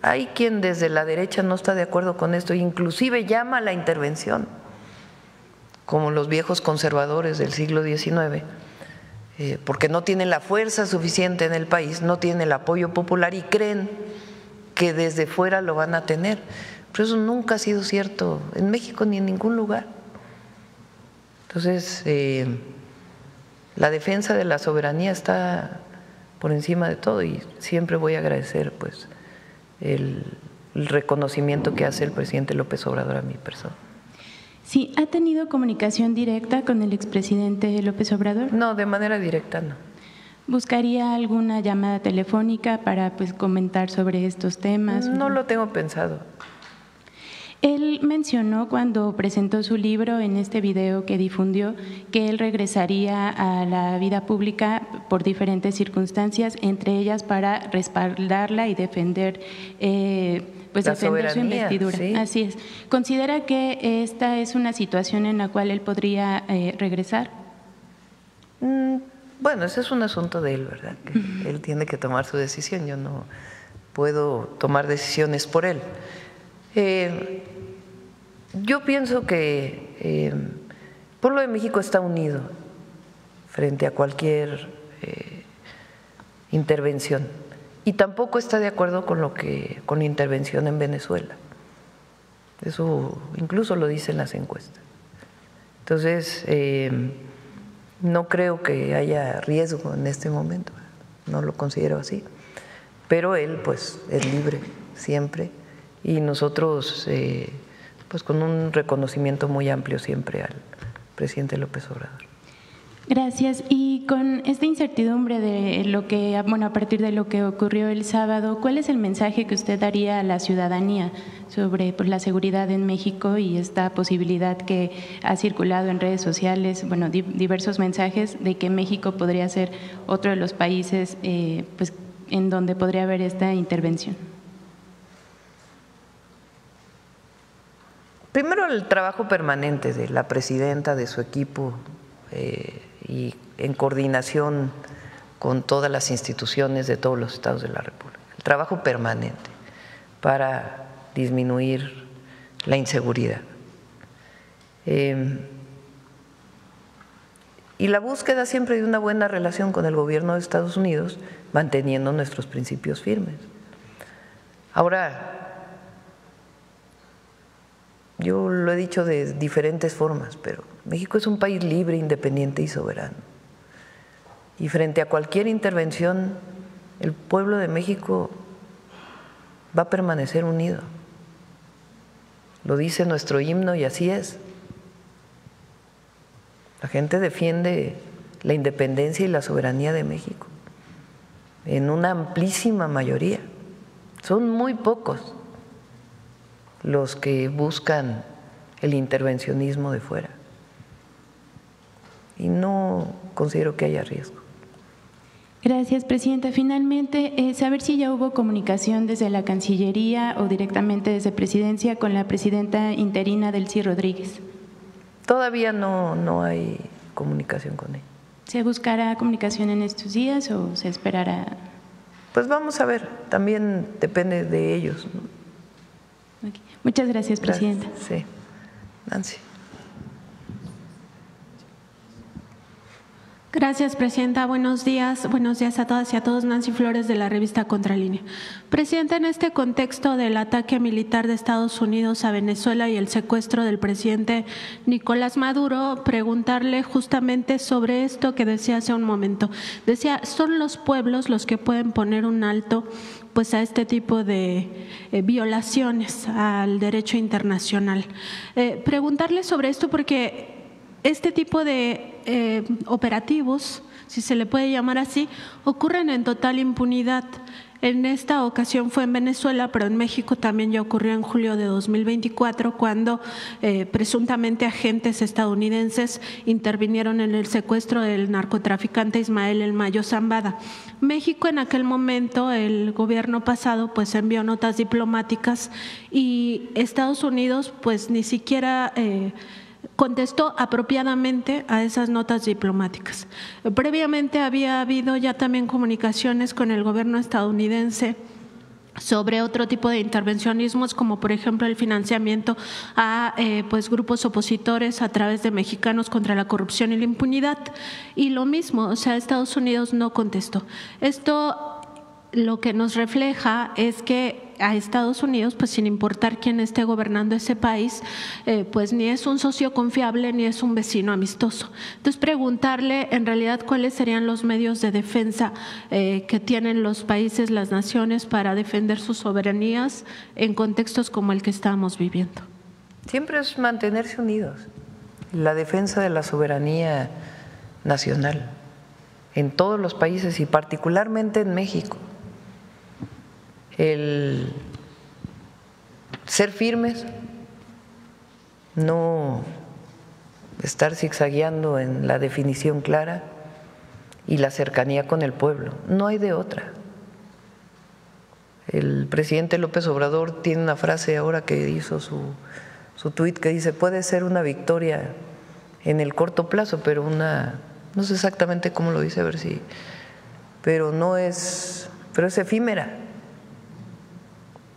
Hay quien desde la derecha no está de acuerdo con esto, inclusive llama a la intervención, como los viejos conservadores del siglo XIX, porque no tienen la fuerza suficiente en el país, no tienen el apoyo popular y creen que desde fuera lo van a tener. Pero eso nunca ha sido cierto en México ni en ningún lugar. Entonces, la defensa de la soberanía está por encima de todo, y siempre voy a agradecer pues el reconocimiento que hace el presidente López Obrador a mi persona. Sí, ¿ha tenido comunicación directa con el expresidente López Obrador? No, de manera directa no. ¿Buscaría alguna llamada telefónica para pues comentar sobre estos temas? No lo tengo pensado. Él mencionó cuando presentó su libro en este video que difundió que él regresaría a la vida pública por diferentes circunstancias, entre ellas para respaldarla y defender pues defender su investidura. Sí. Así es. ¿Considera que esta es una situación en la cual él podría regresar? Bueno, ese es un asunto de él, ¿verdad? Que él tiene que tomar su decisión. Yo no puedo tomar decisiones por él. Yo pienso que el pueblo de México está unido frente a cualquier intervención. Y tampoco está de acuerdo con la intervención en Venezuela. Eso incluso lo dicen las encuestas. Entonces, no creo que haya riesgo en este momento, no lo considero así. Pero él, pues, es libre siempre, y nosotros, pues, con un reconocimiento muy amplio siempre al presidente López Obrador. Gracias. Y con esta incertidumbre de lo que, bueno, a partir de lo que ocurrió el sábado, ¿cuál es el mensaje que usted daría a la ciudadanía sobre pues, la seguridad en México y esta posibilidad que ha circulado en redes sociales, bueno, diversos mensajes de que México podría ser otro de los países pues, en donde podría haber esta intervención? Primero, el trabajo permanente de la presidenta, de su equipo, y en coordinación con todas las instituciones de todos los estados de la República. El trabajo permanente para disminuir la inseguridad. Y la búsqueda siempre de una buena relación con el gobierno de Estados Unidos, manteniendo nuestros principios firmes. Ahora, yo lo he dicho de diferentes formas, pero México es un país libre, independiente y soberano. Y frente a cualquier intervención, el pueblo de México va a permanecer unido. Lo dice nuestro himno y así es. La gente defiende la independencia y la soberanía de México en una amplísima mayoría. Son muy pocos los que buscan el intervencionismo de fuera. Y no considero que haya riesgo. Gracias, presidenta. Finalmente, saber si ya hubo comunicación desde la Cancillería o directamente desde Presidencia con la presidenta interina Delcy Rodríguez. Todavía no hay comunicación con ella. ¿Se buscará comunicación en estos días o se esperará? Pues vamos a ver, también depende de ellos, ¿no? Okay. Muchas gracias, presidenta. Sí, Nancy. Gracias, presidenta. Buenos días a todas y a todos. Nancy Flores, de la revista Contralínea. Presidenta, en este contexto del ataque militar de Estados Unidos a Venezuela y el secuestro del presidente Nicolás Maduro, preguntarle justamente sobre esto que decía hace un momento. Decía, son los pueblos los que pueden poner un alto pues a este tipo de violaciones al derecho internacional. Preguntarle sobre esto porque este tipo de operativos, si se le puede llamar así, ocurren en total impunidad. En esta ocasión fue en Venezuela, pero en México también ya ocurrió en julio de 2024, cuando presuntamente agentes estadounidenses intervinieron en el secuestro del narcotraficante Ismael El Mayo Zambada. México en aquel momento, el gobierno pasado, pues envió notas diplomáticas y Estados Unidos pues ni siquiera contestó apropiadamente a esas notas diplomáticas. Previamente había habido ya también comunicaciones con el gobierno estadounidense sobre otro tipo de intervencionismos, como por ejemplo el financiamiento a pues grupos opositores a través de Mexicanos contra la Corrupción y la Impunidad. Y lo mismo, o sea, Estados Unidos no contestó. Esto lo que nos refleja es que a Estados Unidos, pues sin importar quién esté gobernando ese país, pues ni es un socio confiable ni es un vecino amistoso. Entonces, preguntarle en realidad cuáles serían los medios de defensa que tienen los países, las naciones, para defender sus soberanías en contextos como el que estamos viviendo. Siempre es mantenerse unidos, la defensa de la soberanía nacional en todos los países y particularmente en México. El ser firmes, no estar zigzagueando en la definición clara y la cercanía con el pueblo. No hay de otra. El presidente López Obrador tiene una frase ahora que hizo su tuit que dice: puede ser una victoria en el corto plazo, pero no sé exactamente cómo lo dice, a ver si, pero es efímera.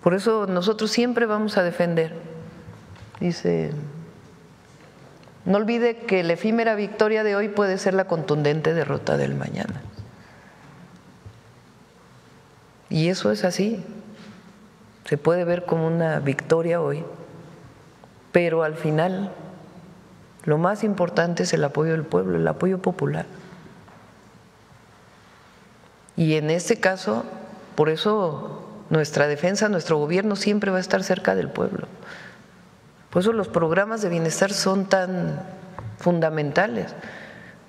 Por eso nosotros siempre vamos a defender, dice, No olvide que la efímera victoria de hoy puede ser la contundente derrota del mañana. Y eso es así. Se puede ver como una victoria hoy, pero al final lo más importante es el apoyo del pueblo, el apoyo popular. Y en este caso, por eso nuestra defensa, nuestro gobierno siempre va a estar cerca del pueblo. Por eso los programas de bienestar son tan fundamentales,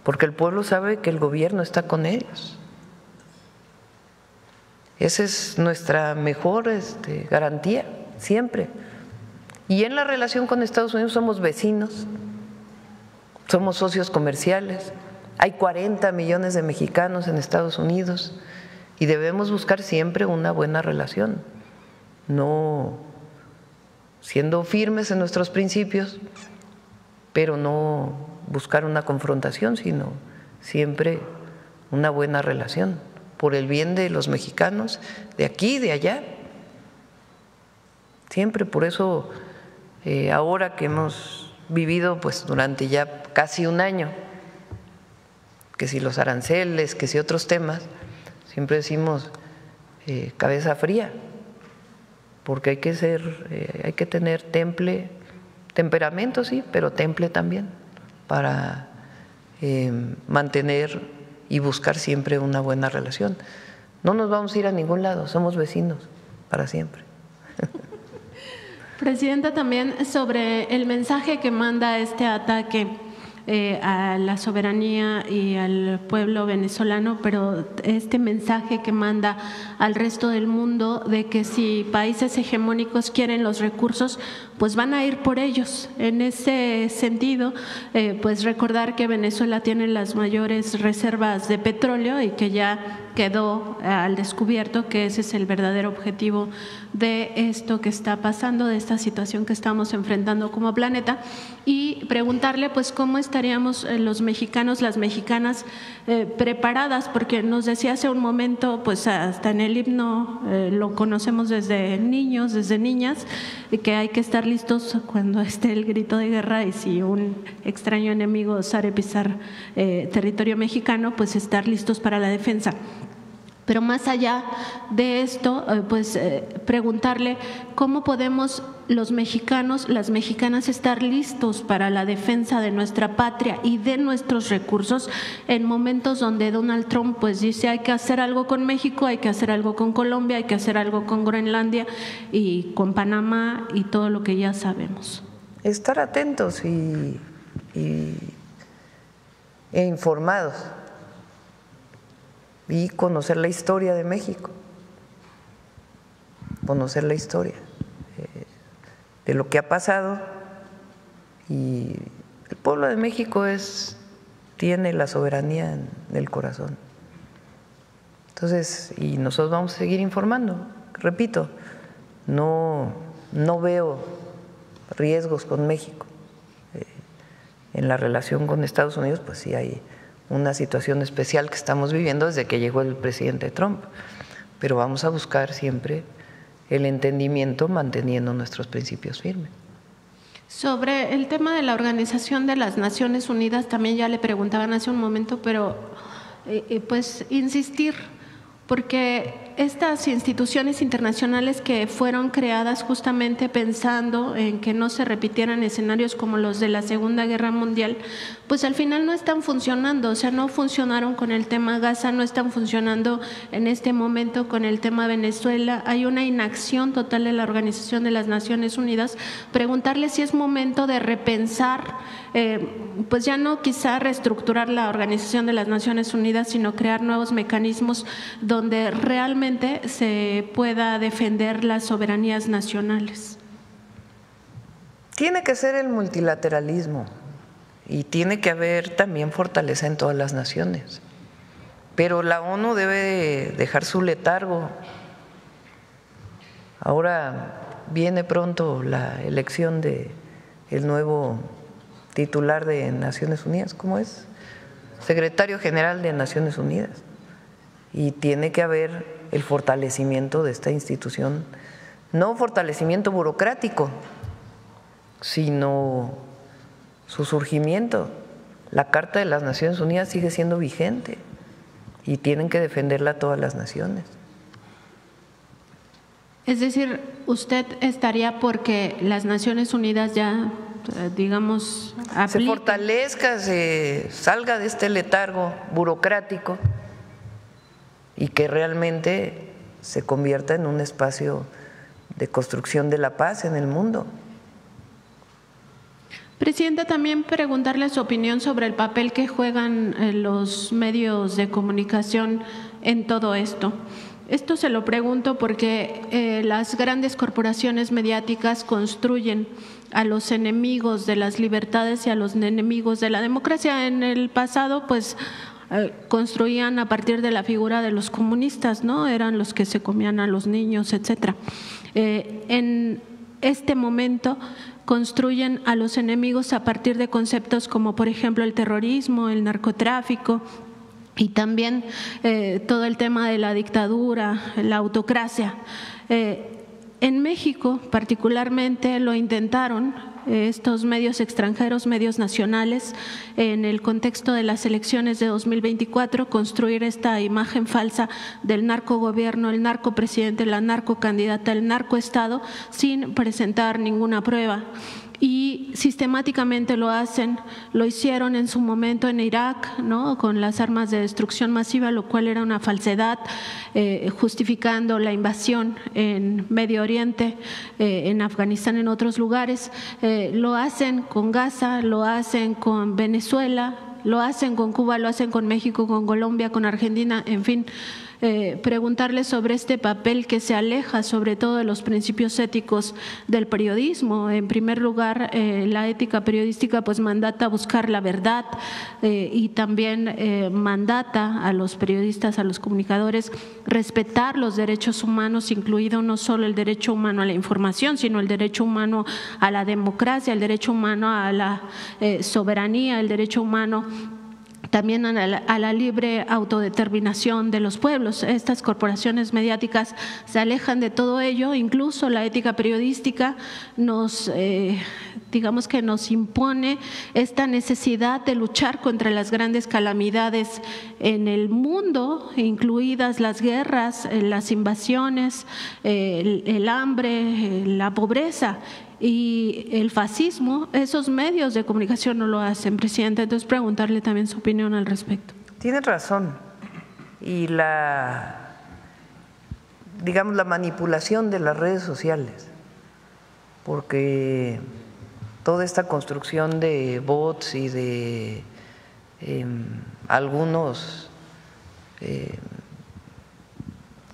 porque el pueblo sabe que el gobierno está con ellos. Esa es nuestra mejor garantía, siempre. Y en la relación con Estados Unidos somos vecinos, somos socios comerciales, hay 40 millones de mexicanos en Estados Unidos y debemos buscar siempre una buena relación, no siendo firmes en nuestros principios, pero no buscar una confrontación, sino siempre una buena relación, por el bien de los mexicanos, de aquí y de allá. Siempre, por eso, ahora que hemos vivido pues durante ya casi un año, que si los aranceles, que si otros temas, siempre decimos cabeza fría, porque hay que tener temperamento, sí, pero temple también, para mantener y buscar siempre una buena relación. No nos vamos a ir a ningún lado, somos vecinos para siempre. Presidenta, también sobre el mensaje que manda este ataque a la soberanía y al pueblo venezolano, pero este mensaje que manda al resto del mundo de que si países hegemónicos quieren los recursos, pues van a ir por ellos. En ese sentido, pues recordar que Venezuela tiene las mayores reservas de petróleo y que ya quedó al descubierto que ese es el verdadero objetivo de esto que está pasando, de esta situación que estamos enfrentando como planeta, y preguntarle pues cómo estaríamos los mexicanos, las mexicanas preparadas, porque nos decía hace un momento, pues hasta en el himno lo conocemos desde niños, desde niñas, que hay que estar listos cuando esté el grito de guerra y si un extraño enemigo osare pisar territorio mexicano, pues estar listos para la defensa. Pero más allá de esto, pues preguntarle cómo podemos los mexicanos, las mexicanas estar listos para la defensa de nuestra patria y de nuestros recursos en momentos donde Donald Trump pues dice hay que hacer algo con México, hay que hacer algo con Colombia, hay que hacer algo con Groenlandia y con Panamá y todo lo que ya sabemos. Estar atentos e informados. Y conocer la historia de México, conocer la historia de lo que ha pasado. Y el pueblo de México tiene la soberanía en el corazón. Entonces, y nosotros vamos a seguir informando. Repito, no veo riesgos con México. En la relación con Estados Unidos, pues sí hay una situación especial que estamos viviendo desde que llegó el presidente Trump, pero vamos a buscar siempre el entendimiento manteniendo nuestros principios firmes. Sobre el tema de la Organización de las Naciones Unidas, también ya le preguntaban hace un momento, pero pues insistir, porque estas instituciones internacionales que fueron creadas justamente pensando en que no se repitieran escenarios como los de la Segunda Guerra Mundial, pues al final no están funcionando, o sea, no funcionaron con el tema Gaza, no están funcionando en este momento con el tema Venezuela, hay una inacción total de la Organización de las Naciones Unidas. Preguntarle si es momento de repensar, pues ya no quizá reestructurar la Organización de las Naciones Unidas, sino crear nuevos mecanismos donde realmente se pueda defender las soberanías nacionales. Tiene que ser el multilateralismo y tiene que haber también fortaleza en todas las naciones, pero la ONU debe dejar su letargo. Ahora viene pronto la elección de el nuevo titular de Naciones Unidas, ¿cómo es? Secretario General de Naciones Unidas, y tiene que haber el fortalecimiento de esta institución, no fortalecimiento burocrático, sino su surgimiento. La Carta de las Naciones Unidas sigue siendo vigente y tienen que defenderla todas las naciones. Es decir, usted estaría porque las Naciones Unidas ya, digamos, se fortalezca, se salga de este letargo burocrático y que realmente se convierta en un espacio de construcción de la paz en el mundo. Presidenta, también preguntarle su opinión sobre el papel que juegan los medios de comunicación en todo esto. Esto se lo pregunto porque las grandes corporaciones mediáticas construyen a los enemigos de las libertades y a los enemigos de la democracia. En el pasado, pues, construían a partir de la figura de los comunistas, ¿no? Eran los que se comían a los niños, etcétera. En este momento construyen a los enemigos a partir de conceptos como, por ejemplo, el terrorismo, el narcotráfico y también todo el tema de la dictadura, la autocracia. En México, particularmente, lo intentaron estos medios extranjeros, medios nacionales, en el contexto de las elecciones de 2024, construir esta imagen falsa del narcogobierno, el narcopresidente, la narcocandidata, el narcoestado, sin presentar ninguna prueba. Y sistemáticamente lo hacen, lo hicieron en su momento en Irak, ¿no? Con las armas de destrucción masiva, lo cual era una falsedad, justificando la invasión en Medio Oriente, en Afganistán, en otros lugares. Lo hacen con Gaza, lo hacen con Venezuela, lo hacen con Cuba, lo hacen con México, con Colombia, con Argentina, en fin. Preguntarle sobre este papel que se aleja sobre todo de los principios éticos del periodismo. En primer lugar, la ética periodística pues mandata a buscar la verdad y también mandata a los periodistas, a los comunicadores, respetar los derechos humanos, incluido no solo el derecho humano a la información, sino el derecho humano a la democracia, el derecho humano a la soberanía, el derecho humano también a la libre autodeterminación de los pueblos. Estas corporaciones mediáticas se alejan de todo ello, incluso la ética periodística nos, digamos que nos impone esta necesidad de luchar contra las grandes calamidades en el mundo, incluidas las guerras, las invasiones, el hambre, la pobreza. Y el fascismo, esos medios de comunicación no lo hacen, presidenta. Entonces, preguntarle también su opinión al respecto. Tiene razón. Y digamos, la manipulación de las redes sociales, porque toda esta construcción de bots y de algunos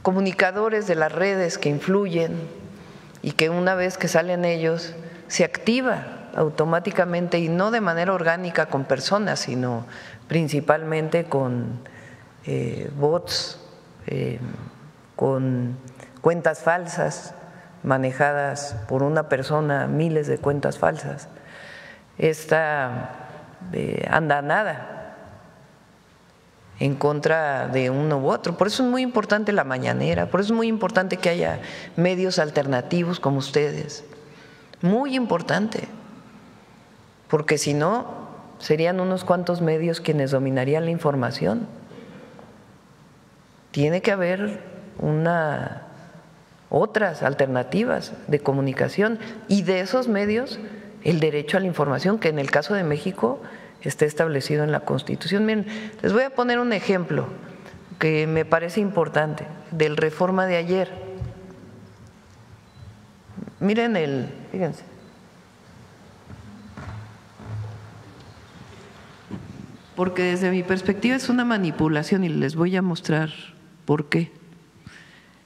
comunicadores de las redes que influyen y que una vez que salen ellos se activa automáticamente y no de manera orgánica con personas, sino principalmente con bots, con cuentas falsas manejadas por una persona, miles de cuentas falsas. Esta andanada en contra de uno u otro. Por eso es muy importante la mañanera, por eso es muy importante que haya medios alternativos como ustedes. Muy importante, porque si no, serían unos cuantos medios quienes dominarían la información. Tiene que haber otras alternativas de comunicación y de esos medios el derecho a la información, que en el caso de México está establecido en la Constitución. Miren, les voy a poner un ejemplo que me parece importante del Reforma de ayer. Miren fíjense. Porque desde mi perspectiva es una manipulación y les voy a mostrar por qué.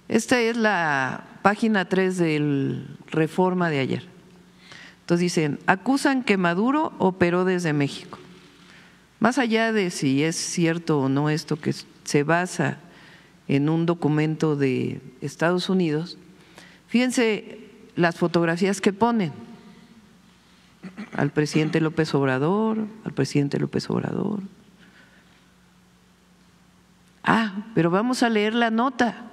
Esta es la página 3 del Reforma de ayer. Entonces dicen, acusan que Maduro operó desde México. Más allá de si es cierto o no esto, que se basa en un documento de Estados Unidos, fíjense las fotografías que ponen al presidente López Obrador, pero vamos a leer la nota.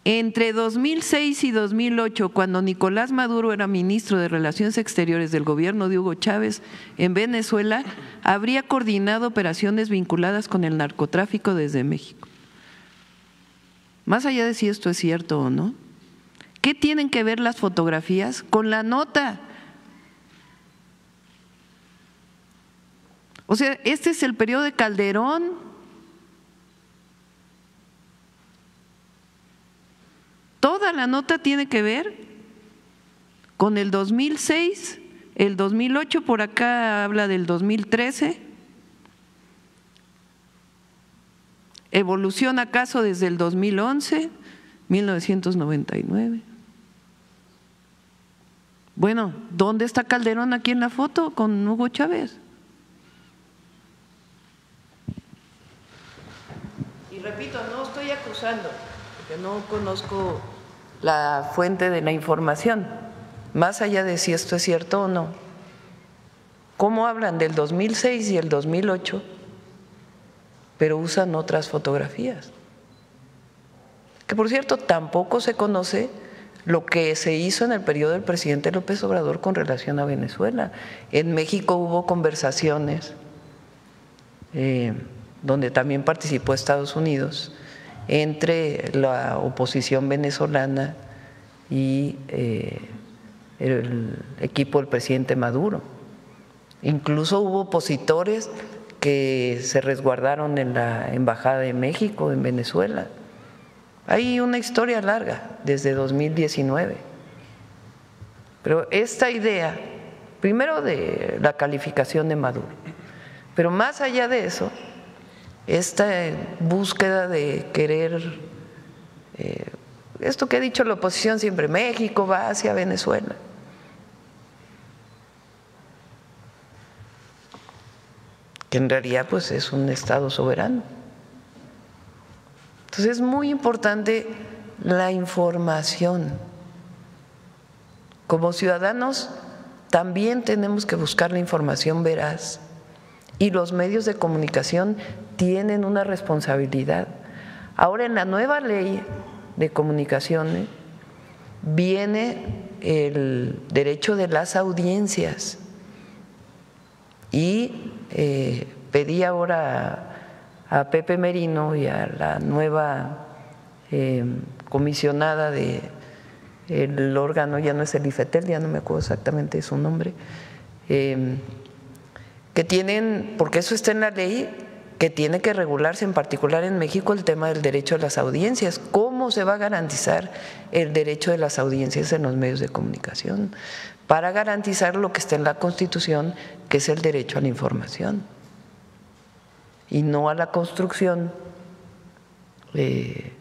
Entre 2006 y 2008, cuando Nicolás Maduro era ministro de Relaciones Exteriores del gobierno de Hugo Chávez en Venezuela, habría coordinado operaciones vinculadas con el narcotráfico desde México. Más allá de si esto es cierto o no, ¿qué tienen que ver las fotografías con la nota? O sea, este es el periodo de Calderón. Toda la nota tiene que ver con el 2006, el 2008, por acá habla del 2013. ¿Evolución acaso desde el 2011, 1999? Bueno, ¿dónde está Calderón aquí en la foto con Hugo Chávez? Y repito, no estoy acusando, porque no conozco la fuente de la información, más allá de si esto es cierto o no. ¿Cómo hablan del 2006 y el 2008, pero usan otras fotografías? Que por cierto, tampoco se conoce lo que se hizo en el periodo del presidente López Obrador con relación a Venezuela. En México hubo conversaciones donde también participó Estados Unidos, entre la oposición venezolana y el equipo del presidente Maduro. Incluso hubo opositores que se resguardaron en la Embajada de México en Venezuela. Hay una historia larga desde 2019. Pero esta idea, primero de la calificación de Maduro, pero más allá de eso, esta búsqueda de querer, esto que ha dicho la oposición siempre, México va hacia Venezuela. Que en realidad pues es un Estado soberano. Entonces es muy importante la información. Como ciudadanos también tenemos que buscar la información veraz. Y los medios de comunicación tienen una responsabilidad. Ahora en la nueva ley de comunicaciones viene el derecho de las audiencias y pedí ahora a Pepe Merino y a la nueva comisionada del órgano, ya no es el IFETEL, ya no me acuerdo exactamente su nombre, que tienen, porque eso está en la ley, que tiene que regularse en particular en México el tema del derecho a las audiencias. ¿Cómo se va a garantizar el derecho de las audiencias en los medios de comunicación? Para garantizar lo que está en la Constitución, que es el derecho a la información y no a la construcción de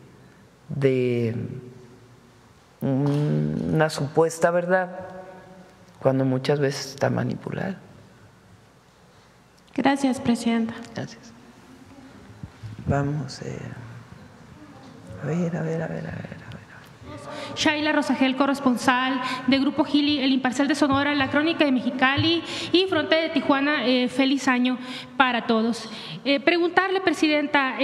una supuesta verdad cuando muchas veces está manipulada. Gracias, presidenta. Gracias. Vamos a ver. Shaila Rosagel, corresponsal de Grupo Gili, El Imparcial de Sonora, La Crónica de Mexicali y Frontera de Tijuana. Feliz año para todos. Preguntarle, presidenta,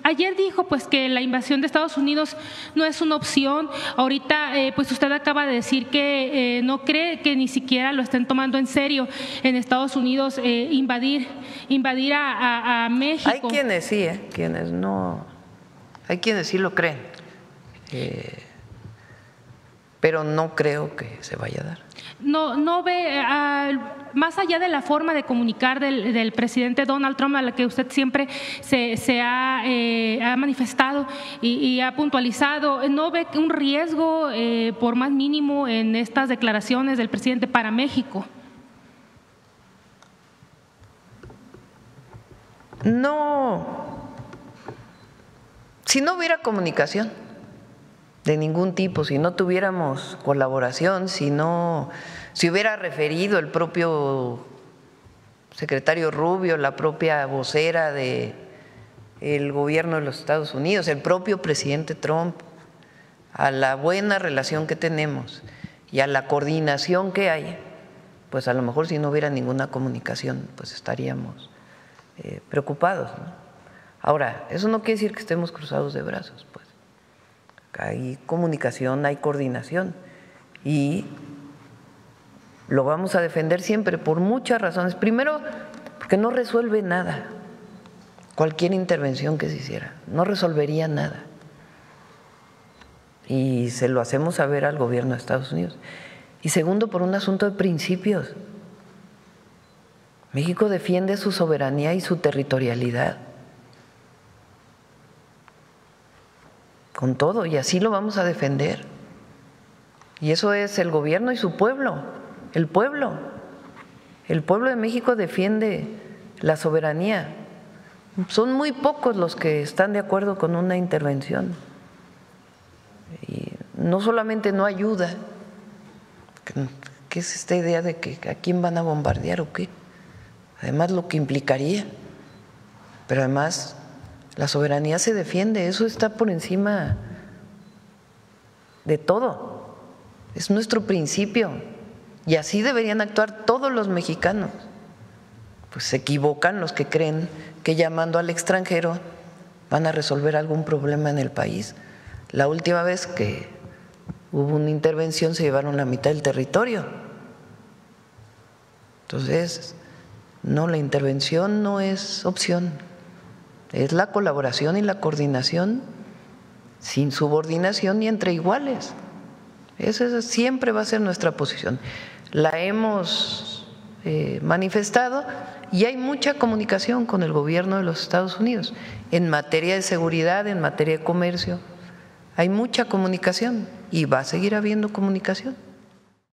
ayer dijo pues que la invasión de Estados Unidos no es una opción. Ahorita pues usted acaba de decir que no cree que ni siquiera lo estén tomando en serio en Estados Unidos invadir a México. Hay quienes sí, quienes no. Hay quienes sí lo creen. Pero no creo que se vaya a dar. No ve, más allá de la forma de comunicar del presidente Donald Trump, a la que usted siempre se ha manifestado y ha puntualizado, ¿no ve un riesgo por más mínimo en estas declaraciones del presidente para México? No, si no hubiera comunicación de ningún tipo, si no tuviéramos colaboración, si hubiera referido el propio secretario Rubio, la propia vocera del gobierno de los Estados Unidos, el propio presidente Trump, a la buena relación que tenemos y a la coordinación que hay, pues a lo mejor si no hubiera ninguna comunicación, pues estaríamos preocupados, ¿no? Ahora, eso no quiere decir que estemos cruzados de brazos, pues. hay comunicación, hay coordinación y lo vamos a defender siempre por muchas razones. Primero, porque no resuelve nada. Cualquier intervención que se hiciera no resolvería nada. Y se lo hacemos saber al gobierno de Estados Unidos. Y segundo, por un asunto de principios. México defiende su soberanía y su territorialidad. Con todo, y así lo vamos a defender. Y eso es el gobierno y su pueblo, el pueblo. El pueblo de México defiende la soberanía. Son muy pocos los que están de acuerdo con una intervención. Y no solamente no ayuda, ¿qué es esta idea de que a quién van a bombardear o qué? Además lo que implicaría, pero además la soberanía se defiende, eso está por encima de todo, es nuestro principio y así deberían actuar todos los mexicanos. Pues se equivocan los que creen que llamando al extranjero van a resolver algún problema en el país. La última vez que hubo una intervención se llevaron la mitad del territorio. Entonces, no, la intervención no es opción, es la colaboración y la coordinación sin subordinación y entre iguales. Esa siempre va a ser nuestra posición. La hemos manifestado y hay mucha comunicación con el gobierno de los Estados Unidos en materia de seguridad, en materia de comercio. Hay mucha comunicación y va a seguir habiendo comunicación.